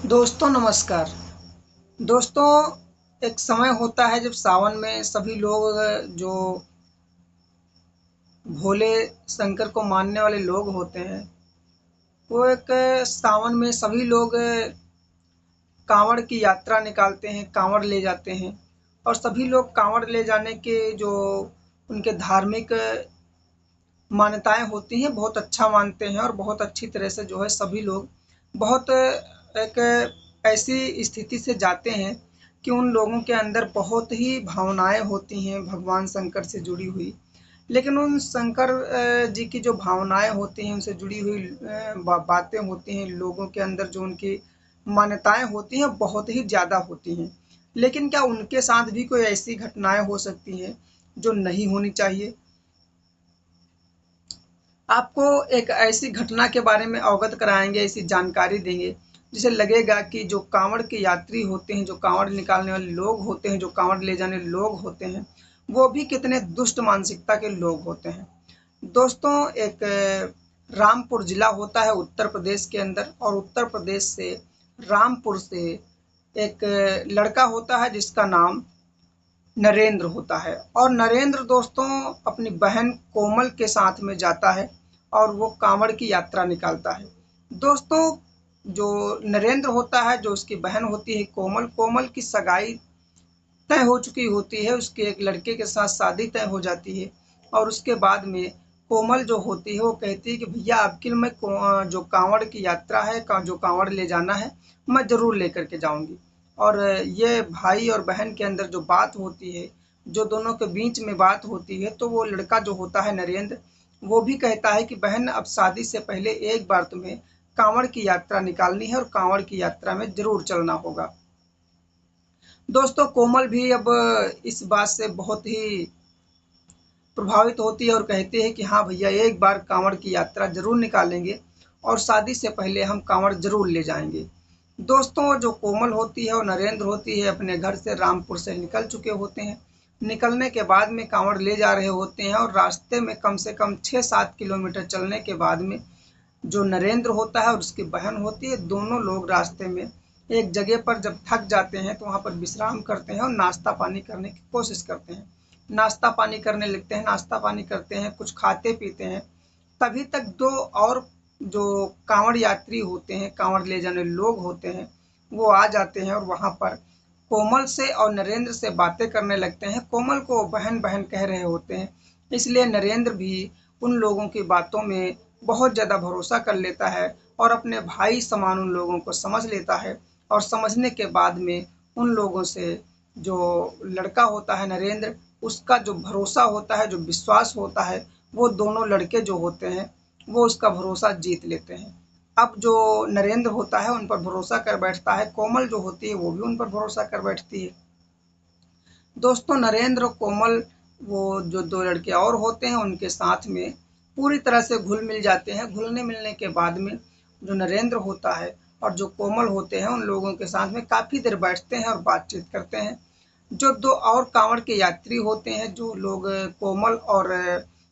दोस्तों नमस्कार। दोस्तों, एक समय होता है जब सावन में सभी लोग जो भोले शंकर को मानने वाले लोग होते हैं, वो एक सावन में सभी लोग कांवड़ की यात्रा निकालते हैं, कांवड़ ले जाते हैं। और सभी लोग कांवड़ ले जाने के जो उनके धार्मिक मान्यताएं होती हैं, बहुत अच्छा मानते हैं और बहुत अच्छी तरह से जो है सभी लोग बहुत एक ऐसी स्थिति से जाते हैं कि उन लोगों के अंदर बहुत ही भावनाएं होती हैं भगवान शंकर से जुड़ी हुई। लेकिन उन शंकर जी की जो भावनाएं होती हैं, उनसे जुड़ी हुई बातें होती हैं, लोगों के अंदर जो उनकी मान्यताएं होती हैं बहुत ही ज़्यादा होती हैं। लेकिन क्या उनके साथ भी कोई ऐसी घटनाएं हो सकती हैं जो नहीं होनी चाहिए? आपको एक ऐसी घटना के बारे में अवगत कराएंगे, ऐसी जानकारी देंगे जिसे लगेगा कि जो कांवड़ के यात्री होते हैं, जो कांवड़ निकालने वाले लोग होते हैं, जो कांवड़ ले जाने लोग होते हैं, वो भी कितने दुष्ट मानसिकता के लोग होते हैं। दोस्तों, एक रामपुर जिला होता है उत्तर प्रदेश के अंदर, और उत्तर प्रदेश से रामपुर से एक लड़का होता है जिसका नाम नरेंद्र होता है। और नरेंद्र दोस्तों अपनी बहन कोमल के साथ में जाता है और वो कांवड़ की यात्रा निकालता है। दोस्तों, जो नरेंद्र होता है, जो उसकी बहन होती है कोमल, कोमल की सगाई तय हो चुकी होती है, उसके एक लड़के के साथ शादी तय हो जाती है। और उसके बाद में कोमल जो होती है वो कहती है कि भैया आपकी मैं जो कांवड़ की यात्रा है, जो कांवड़ ले जाना है, मैं ज़रूर लेकर के जाऊंगी। और ये भाई और बहन के अंदर जो बात होती है, जो दोनों के बीच में बात होती है, तो वो लड़का जो होता है नरेंद्र, वो भी कहता है कि बहन अब शादी से पहले एक बार तुम्हें कांवड़ की यात्रा निकालनी है और कांवड़ की यात्रा में ज़रूर चलना होगा। दोस्तों, कोमल भी अब इस बात से बहुत ही प्रभावित होती है और कहती है कि हाँ भैया, एक बार कांवड़ की यात्रा जरूर निकालेंगे और शादी से पहले हम कांवड़ जरूर ले जाएंगे। दोस्तों, जो कोमल होती है और नरेंद्र होती है अपने घर से रामपुर से निकल चुके होते हैं। निकलने के बाद में कांवड़ ले जा रहे होते हैं और रास्ते में कम से कम 6-7 किलोमीटर चलने के बाद में जो नरेंद्र होता है और उसकी बहन होती है, दोनों लोग रास्ते में एक जगह पर जब थक जाते हैं तो वहाँ पर विश्राम करते हैं और नाश्ता पानी करने की कोशिश करते हैं। नाश्ता पानी करने लगते हैं, नाश्ता पानी करते हैं, कुछ खाते पीते हैं। तभी तक दो और जो कांवड़ यात्री होते हैं, कांवड़ ले जाने लोग होते हैं, वो आ जाते हैं और वहाँ पर कोमल से और नरेंद्र से बातें करने लगते हैं। कोमल को बहन बहन कह रहे होते हैं, इसलिए नरेंद्र भी उन लोगों की बातों में बहुत ज़्यादा भरोसा कर लेता है और अपने भाई समान उन लोगों को समझ लेता है। और समझने के बाद में उन लोगों से जो लड़का होता है नरेंद्र, उसका जो भरोसा होता है, जो विश्वास होता है, वो दोनों लड़के जो होते हैं वो उसका भरोसा जीत लेते हैं। अब जो नरेंद्र होता है उन पर भरोसा कर बैठता है, कोमल जो होती है वो भी उन पर भरोसा कर बैठती है। दोस्तों, नरेंद्र और कोमल, वो जो दो लड़के और होते हैं, उनके साथ में पूरी तरह से घुल मिल जाते हैं। घुलने मिलने के बाद में जो नरेंद्र होता है और जो कोमल होते हैं, उन लोगों के साथ में काफ़ी देर बैठते हैं और बातचीत करते हैं। जो दो और कांवड़ के यात्री होते हैं, जो लोग कोमल और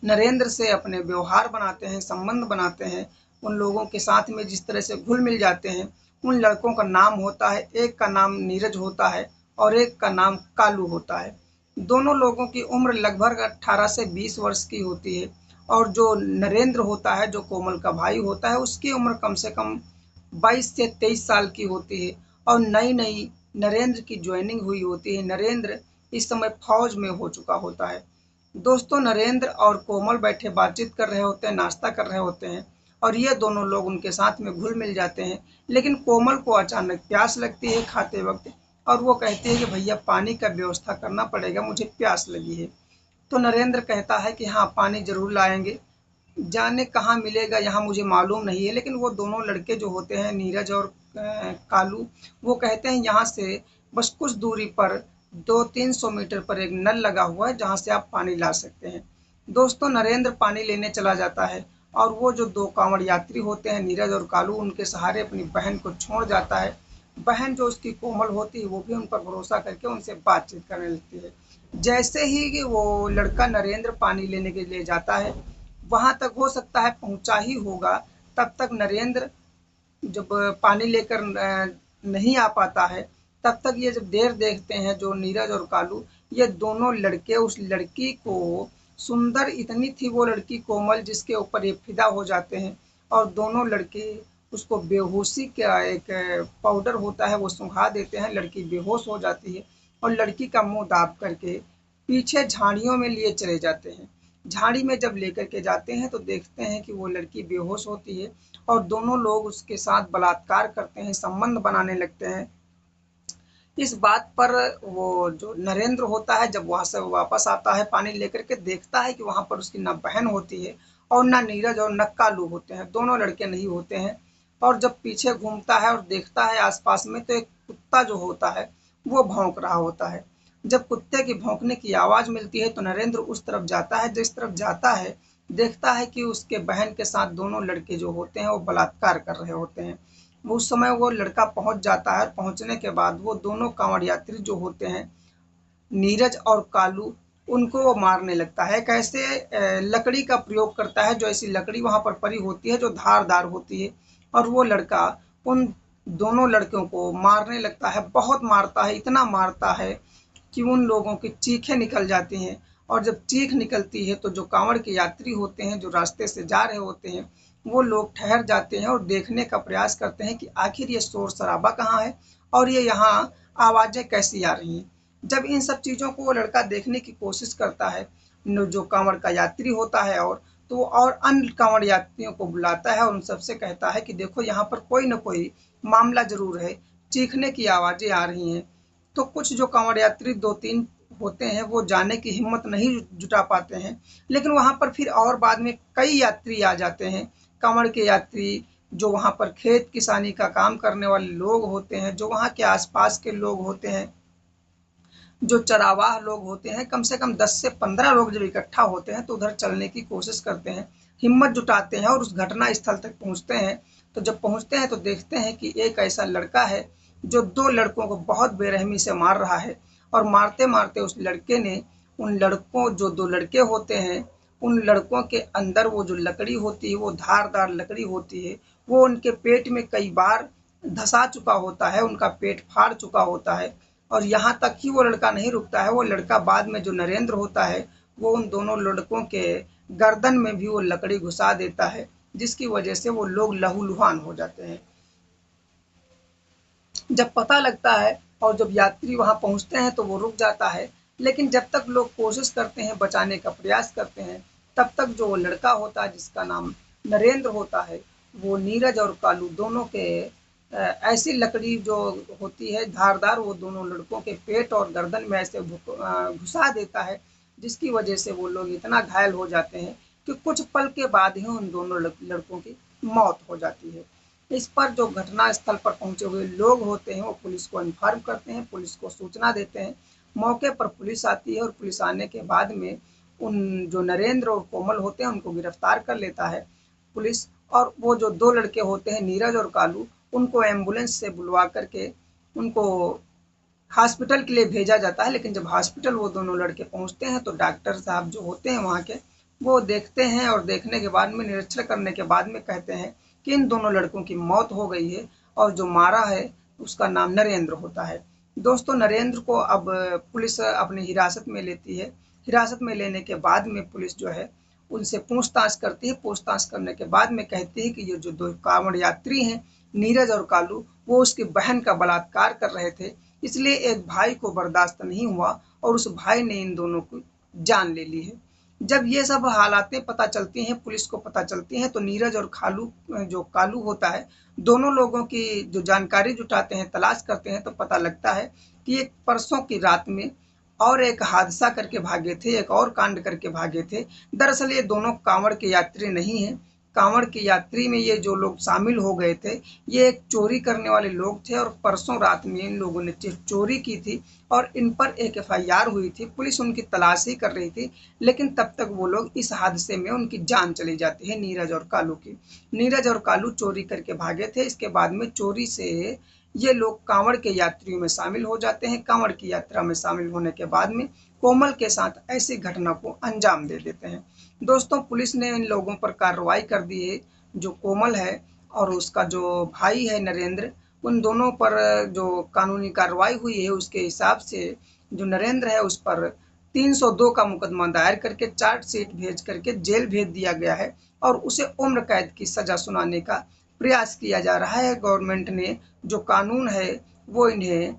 नरेंद्र से अपने व्यवहार बनाते हैं, संबंध बनाते हैं, उन लोगों के साथ में जिस तरह से घुल मिल जाते हैं, उन लड़कों का नाम होता है, एक का नाम नीरज होता है और एक का नाम कालू होता है। दोनों लोगों की उम्र लगभग 18 से 20 वर्ष की होती है। और जो नरेंद्र होता है, जो कोमल का भाई होता है, उसकी उम्र कम से कम 22 से 23 साल की होती है और नई नई नरेंद्र की ज्वाइनिंग हुई होती है। नरेंद्र इस समय फौज में हो चुका होता है। दोस्तों, नरेंद्र और कोमल बैठे बातचीत कर रहे होते हैं, नाश्ता कर रहे होते हैं और ये दोनों लोग उनके साथ में घुल मिल जाते हैं। लेकिन कोमल को अचानक प्यास लगती है खाते वक्त और वो कहती है कि भैया पानी का व्यवस्था करना पड़ेगा, मुझे प्यास लगी है। तो नरेंद्र कहता है कि हाँ, पानी जरूर लाएंगे। जाने कहाँ मिलेगा यहाँ मुझे मालूम नहीं है, लेकिन वो दोनों लड़के जो होते हैं नीरज और कालू, वो कहते हैं यहाँ से बस कुछ दूरी पर 200-300 मीटर पर एक नल लगा हुआ है जहाँ से आप पानी ला सकते हैं। दोस्तों, नरेंद्र पानी लेने चला जाता है और वो जो दो कांवड़ यात्री होते हैं नीरज और कालू, उनके सहारे अपनी बहन को छोड़ जाता है। बहन जो उसकी कोमल होती है, वो भी उन पर भरोसा करके उनसे बातचीत करने लगती है। जैसे ही वो लड़का नरेंद्र पानी लेने के लिए जाता है, वहां तक हो सकता है पहुंचा ही होगा, तब तक नरेंद्र जब पानी लेकर नहीं आ पाता है, तब तक ये जब देर देखते हैं जो नीरज और कालू, ये दोनों लड़के उस लड़की को, सुंदर इतनी थी वो लड़की कोमल, जिसके ऊपर ये फिदा हो जाते हैं। और दोनों लड़के उसको बेहोशी का एक पाउडर होता है वो सुंघा देते हैं, लड़की बेहोश हो जाती है और लड़की का मुंह दाब करके पीछे झाड़ियों में लिए चले जाते हैं। झाड़ी में जब लेकर के जाते हैं तो देखते हैं कि वो लड़की बेहोश होती है और दोनों लोग उसके साथ बलात्कार करते हैं, संबंध बनाने लगते हैं। इस बात पर वो जो नरेंद्र होता है, जब वहां से वापस आता है पानी लेकर के, देखता है कि वहां पर उसकी न बहन होती है और न नीरज और न कालू होते हैं, दोनों लड़के नहीं होते हैं। और जब पीछे घूमता है और देखता है आसपास में, तो एक कुत्ता जो होता है वो भौंक रहा होता है। जब कुत्ते की भौंकने की आवाज मिलती है तो नरेंद्र उस तरफ जाता है। जिस तरफ जाता है देखता है कि उसके बहन के साथ दोनों लड़के जो होते हैं वो बलात्कार कर रहे होते हैं। उस समय वो लड़का पहुंच जाता है। पहुंचने के बाद वो दोनों कांवड़ यात्री जो होते हैं, नीरज और कालू, उनको वो मारने लगता है। कैसे? लकड़ी का प्रयोग करता है, जो ऐसी लकड़ी वहां पर पड़ी होती है जो धारदार होती है, और वो लड़का उन दोनों लड़कों को मारने लगता है। बहुत मारता है, इतना मारता है कि उन लोगों की चीखें निकल जाती हैं। और जब चीख निकलती है तो जो कांवड़ के यात्री होते हैं, जो रास्ते से जा रहे होते हैं, वो लोग ठहर जाते हैं और देखने का प्रयास करते हैं कि आखिर ये शोर शराबा कहाँ है और ये यहाँ आवाजें कैसी आ रही हैं। जब इन सब चीज़ों को वो लड़का देखने की कोशिश करता है, जो कांवड़ का यात्री होता है, तो वो और अन्य कांवड़ यात्रियों को बुलाता है और उन सबसे कहता है कि देखो यहाँ पर कोई न कोई मामला जरूर है, चीखने की आवाजें आ रही हैं। तो कुछ जो कांवड़ यात्री दो तीन होते हैं वो जाने की हिम्मत नहीं जुटा पाते हैं, लेकिन वहां पर फिर और बाद में कई यात्री आ जाते हैं, कांवड़ के यात्री, जो वहां पर खेत किसानी का काम करने वाले लोग होते हैं, जो वहां के आसपास के लोग होते हैं, जो चरावाह लोग होते हैं, कम से कम 10 से 15 लोग जब इकट्ठा होते हैं तो उधर चलने की कोशिश करते हैं, हिम्मत जुटाते हैं और उस घटना स्थल तक पहुंचते हैं। तो जब पहुंचते हैं तो देखते हैं कि एक ऐसा लड़का है जो दो लड़कों को बहुत बेरहमी से मार रहा है। और मारते मारते उस लड़के ने उन लड़कों, जो दो लड़के होते हैं, उन लड़कों के अंदर वो जो लकड़ी होती है, वो धारदार लकड़ी होती है, वो उनके पेट में कई बार धंसा चुका होता है, उनका पेट फाड़ चुका होता है। और यहाँ तक ही वो लड़का नहीं रुकता है, वो लड़का बाद में, जो नरेंद्र होता है, वो उन दोनों लड़कों के गर्दन में भी वो लकड़ी घुसा देता है, जिसकी वजह से वो लोग लहूलुहान हो जाते हैं। जब पता लगता है और जब यात्री वहां पहुंचते हैं तो वो रुक जाता है, लेकिन जब तक लोग कोशिश करते हैं, बचाने का प्रयास करते हैं, तब तक जो वो लड़का होता है जिसका नाम नरेंद्र होता है, वो नीरज और कालू दोनों के ऐसी लकड़ी जो होती है धारदार, वो दोनों लड़कों के पेट और गर्दन में ऐसे घुसा देता है, जिसकी वजह से वो लोग इतना घायल हो जाते हैं कि कुछ पल के बाद ही उन दोनों लड़कों की मौत हो जाती है। इस पर जो घटना स्थल पर पहुंचे हुए लोग होते हैं वो पुलिस को इन्फॉर्म करते हैं, पुलिस को सूचना देते हैं। मौके पर पुलिस आती है और पुलिस आने के बाद में उन जो नरेंद्र और कोमल होते हैं उनको गिरफ्तार कर लेता है पुलिस। और वो जो दो लड़के होते हैं नीरज और कालू, उनको एम्बुलेंस से बुलवा करके उनको हॉस्पिटल के लिए भेजा जाता है। लेकिन जब हॉस्पिटल वो दोनों लड़के पहुंचते हैं तो डॉक्टर साहब जो होते हैं वहाँ के, वो देखते हैं और देखने के बाद में, निरीक्षण करने के बाद में कहते हैं कि इन दोनों लड़कों की मौत हो गई है और जो मारा है उसका नाम नरेंद्र होता है। दोस्तों, नरेंद्र को अब पुलिस अपनी हिरासत में लेती है। हिरासत में लेने के बाद में पुलिस जो है उनसे पूछताछ करती है। पूछताछ करने के बाद में कहती है कि ये जो दो कांवड़ यात्री हैं, नीरज और कालू, वो उसकी बहन का बलात्कार कर रहे थे, इसलिए एक भाई को बर्दाश्त नहीं हुआ और उस भाई ने इन दोनों को जान ले ली है। जब ये सब हालातें पता चलती हैं, पुलिस को पता चलती हैं, तो नीरज और खालू, जो कालू होता है, दोनों लोगों की जो जानकारी जुटाते हैं, तलाश करते हैं, तो पता लगता है कि एक परसों की रात में और एक हादसा करके भागे थे, एक और कांड करके भागे थे। दरअसल ये दोनों कांवड़ के यात्री नहीं हैं। कांवड़ के यात्री में ये जो लोग शामिल हो गए थे, ये एक चोरी करने वाले लोग थे और परसों रात में इन लोगों ने चोरी की थी और इन पर एक एफआईआर हुई थी। पुलिस उनकी तलाशी कर रही थी, लेकिन तब तक वो लोग, इस हादसे में उनकी जान चली जाती है, नीरज और कालू की। नीरज और कालू चोरी करके भागे थे। इसके बाद में चोरी से ये लोग कांवड़ के यात्रियों में शामिल हो जाते हैं। कांवड़ की यात्रा में शामिल होने के बाद में कोमल के साथ ऐसी घटना को अंजाम दे देते हैं। दोस्तों, पुलिस ने इन लोगों पर कार्रवाई कर दी है। जो कोमल है और उसका जो भाई है नरेंद्र, उन दोनों पर जो कानूनी कार्रवाई हुई है उसके हिसाब से जो नरेंद्र है उस पर 302 का मुकदमा दायर करके चार्जशीट भेज करके जेल भेज दिया गया है और उसे उम्र कैद की सजा सुनाने का प्रयास किया जा रहा है। गवर्नमेंट ने जो कानून है वो इन्हें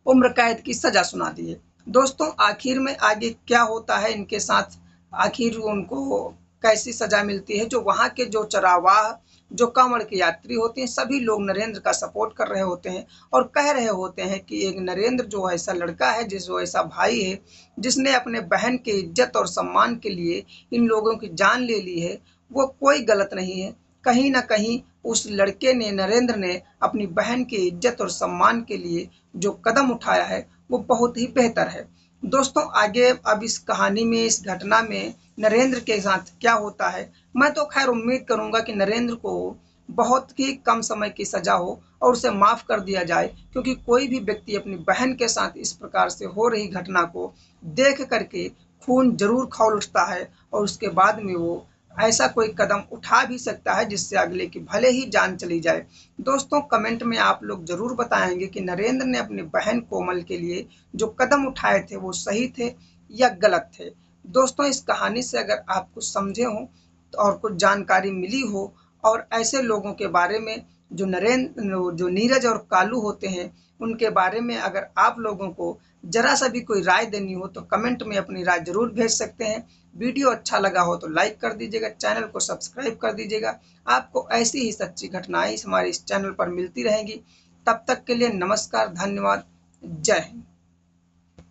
उम्र कैद की सजा सुना दी है। दोस्तों आखिर में आगे क्या होता है इनके साथ, आखिर उनको कैसी सजा मिलती है। जो वहाँ के जो चरावाह, जो कांवड़ के यात्री होते हैं, सभी लोग नरेंद्र का सपोर्ट कर रहे होते हैं और कह रहे होते हैं कि एक नरेंद्र जो ऐसा लड़का है, जो ऐसा भाई है, जिसने अपने बहन के इज्जत और सम्मान के लिए इन लोगों की जान ले ली है, वो कोई गलत नहीं है। कहीं ना कहीं उस लड़के ने, नरेंद्र ने अपनी बहन की इज्जत और सम्मान के लिए जो कदम उठाया है वो बहुत ही बेहतर है। दोस्तों आगे अब इस कहानी में, इस घटना में नरेंद्र के साथ क्या होता है, मैं तो खैर उम्मीद करूंगा कि नरेंद्र को बहुत ही कम समय की सजा हो और उसे माफ कर दिया जाए, क्योंकि कोई भी व्यक्ति अपनी बहन के साथ इस प्रकार से हो रही घटना को देख करके खून जरूर खौल उठता है और उसके बाद में वो ऐसा कोई कदम उठा भी सकता है जिससे अगले की भले ही जान चली जाए। दोस्तों कमेंट में आप लोग जरूर बताएंगे कि नरेंद्र ने अपनी बहन कोमल के लिए जो कदम उठाए थे वो सही थे या गलत थे। दोस्तों इस कहानी से अगर आप कुछ समझे हो और कुछ जानकारी मिली हो और ऐसे लोगों के बारे में जो नीरज और कालू होते हैं उनके बारे में अगर आप लोगों को जरा सा भी कोई राय देनी हो तो कमेंट में अपनी राय जरूर भेज सकते हैं। वीडियो अच्छा लगा हो तो लाइक कर दीजिएगा, चैनल को सब्सक्राइब कर दीजिएगा। आपको ऐसी ही सच्ची घटनाएं हमारे इस चैनल पर मिलती रहेंगी। तब तक के लिए नमस्कार, धन्यवाद, जय हिंद।